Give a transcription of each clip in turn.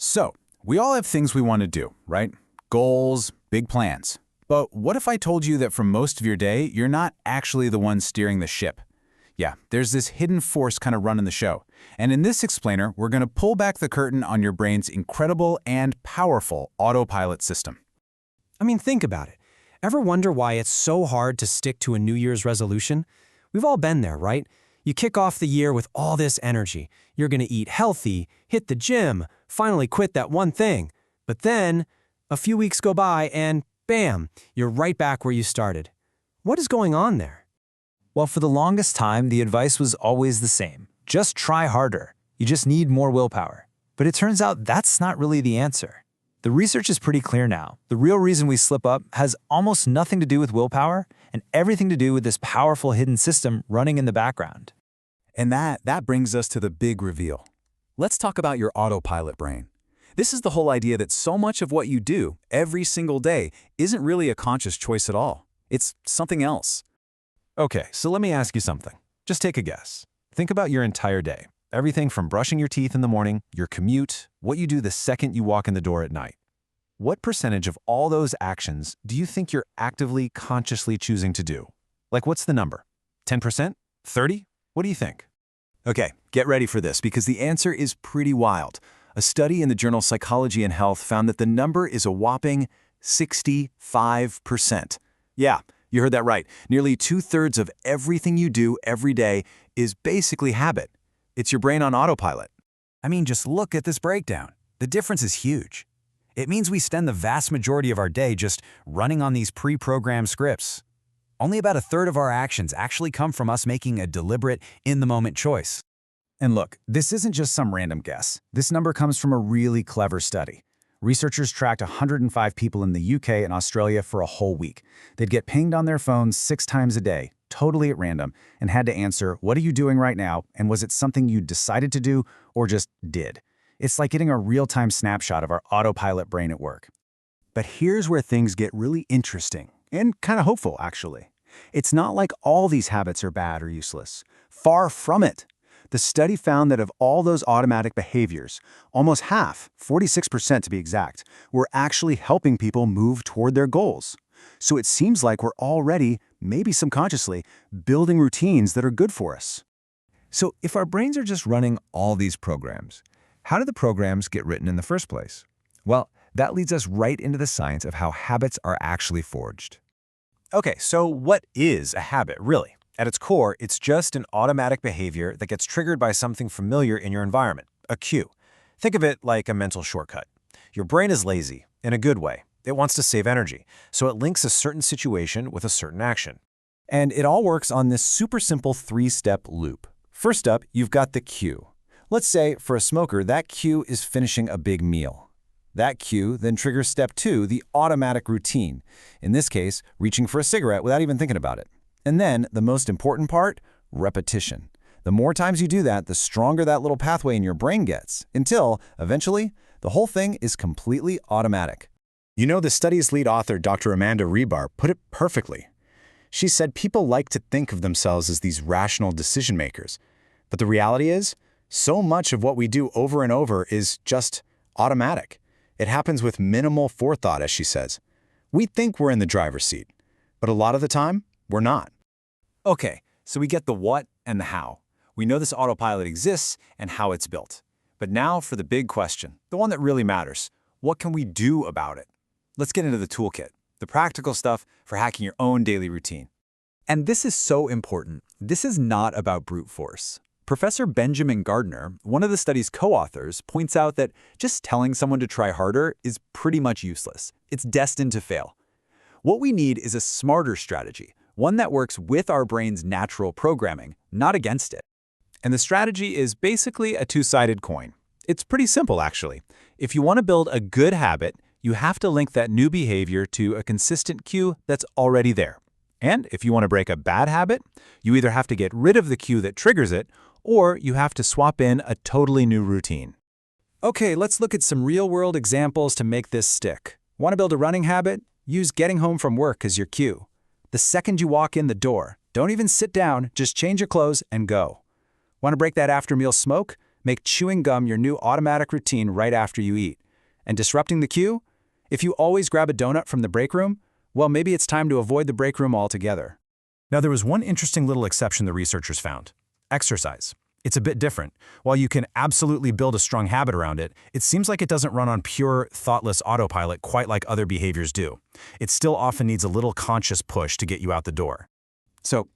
So, we all have things we want to do, right? Goals, big plans. But what if I told you that for most of your day, you're not actually the one steering the ship? Yeah, there's this hidden force kind of running the show. And in this explainer, we're going to pull back the curtain on your brain's incredible and powerful autopilot system. I mean, think about it. Ever wonder why it's so hard to stick to a New Year's resolution? We've all been there, right? You kick off the year with all this energy. You're going to eat healthy, hit the gym, finally quit that one thing. But then, a few weeks go by and bam, you're right back where you started. What is going on there? Well, for the longest time, the advice was always the same. Just try harder. You just need more willpower. But it turns out that's not really the answer. The research is pretty clear now. The real reason we slip up has almost nothing to do with willpower and everything to do with this powerful hidden system running in the background. And that brings us to the big reveal. Let's talk about your autopilot brain. This is the whole idea that so much of what you do every single day isn't really a conscious choice at all. It's something else. Okay, so let me ask you something. Just take a guess. Think about your entire day. Everything from brushing your teeth in the morning, your commute, what you do the second you walk in the door at night. What percentage of all those actions do you think you're actively, consciously choosing to do? Like, what's the number? 10%? 30? What do you think? Okay, get ready for this because the answer is pretty wild. A study in the journal Psychology and Health found that the number is a whopping 65%. Yeah, you heard that right. Nearly 2/3 of everything you do every day is basically habit. It's your brain on autopilot. I mean, just look at this breakdown. The difference is huge. It means we spend the vast majority of our day just running on these pre-programmed scripts. Only about 1/3 of our actions actually come from us making a deliberate, in-the-moment choice. And look, this isn't just some random guess. This number comes from a really clever study. Researchers tracked 105 people in the UK and Australia for a whole week. They'd get pinged on their phones 6 times a day, totally at random, and had to answer, what are you doing right now, and was it something you decided to do or just did? It's like getting a real-time snapshot of our autopilot brain at work. But here's where things get really interesting, and kind of hopeful, actually. It's not like all these habits are bad or useless. Far from it. The study found that of all those automatic behaviors, almost half, 46% to be exact, were actually helping people move toward their goals. So it seems like we're already, maybe subconsciously, building routines that are good for us. So if our brains are just running all these programs, how do the programs get written in the first place? Well, that leads us right into the science of how habits are actually forged. Okay, so what is a habit, really? At its core, it's just an automatic behavior that gets triggered by something familiar in your environment, a cue. Think of it like a mental shortcut. Your brain is lazy, in a good way. It wants to save energy, so it links a certain situation with a certain action. And it all works on this super simple 3-step loop. First up, you've got the cue. Let's say, for a smoker, that cue is finishing a big meal. That cue then triggers step 2, the automatic routine. In this case, reaching for a cigarette without even thinking about it. And then, the most important part, repetition. The more times you do that, the stronger that little pathway in your brain gets, until, eventually, the whole thing is completely automatic. You know, the study's lead author, Dr. Amanda Rebar, put it perfectly. She said people like to think of themselves as these rational decision makers. But the reality is, so much of what we do over and over is just automatic. It happens with minimal forethought, as she says. We think we're in the driver's seat, but a lot of the time, we're not. Okay, so we get the what and the how. We know this autopilot exists and how it's built. But now for the big question, the one that really matters. What can we do about it? Let's get into the toolkit, the practical stuff for hacking your own daily routine. And this is so important. This is not about brute force. Professor Benjamin Gardner, one of the study's co-authors, points out that just telling someone to try harder is pretty much useless. It's destined to fail. What we need is a smarter strategy, one that works with our brain's natural programming, not against it. And the strategy is basically a two-sided coin. It's pretty simple, actually. If you want to build a good habit, you have to link that new behavior to a consistent cue that's already there. And if you want to break a bad habit, you either have to get rid of the cue that triggers it, or you have to swap in a totally new routine. Okay, let's look at some real-world examples to make this stick. Want to build a running habit? Use getting home from work as your cue. The second you walk in the door, don't even sit down, just change your clothes and go. Want to break that after-meal smoke? Make chewing gum your new automatic routine right after you eat. And disrupting the queue? If you always grab a donut from the break room, well, maybe it's time to avoid the break room altogether. Now, there was one interesting little exception the researchers found: exercise. It's a bit different. While you can absolutely build a strong habit around it, it seems like it doesn't run on pure, thoughtless autopilot quite like other behaviors do. It still often needs a little conscious push to get you out the door. So,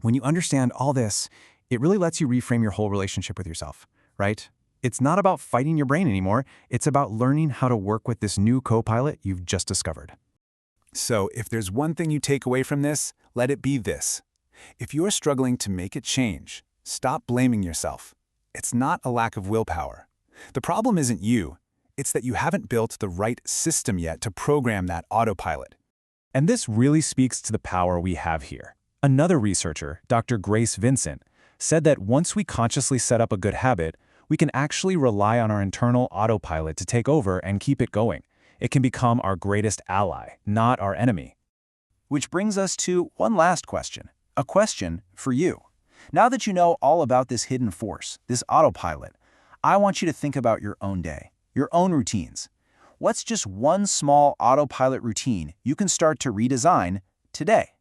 when you understand all this, it really lets you reframe your whole relationship with yourself, right? It's not about fighting your brain anymore. It's about learning how to work with this new co-pilot you've just discovered. So, if there's one thing you take away from this, let it be this. If you're struggling to make it change, stop blaming yourself. It's not a lack of willpower. The problem isn't you. It's that you haven't built the right system yet to program that autopilot. And this really speaks to the power we have here. Another researcher, Dr. Grace Vincent, said that once we consciously set up a good habit, we can actually rely on our internal autopilot to take over and keep it going. It can become our greatest ally, not our enemy. Which brings us to one last question, a question for you. Now that you know all about this hidden force, this autopilot, I want you to think about your own day, your own routines. What's just one small autopilot routine you can start to redesign today?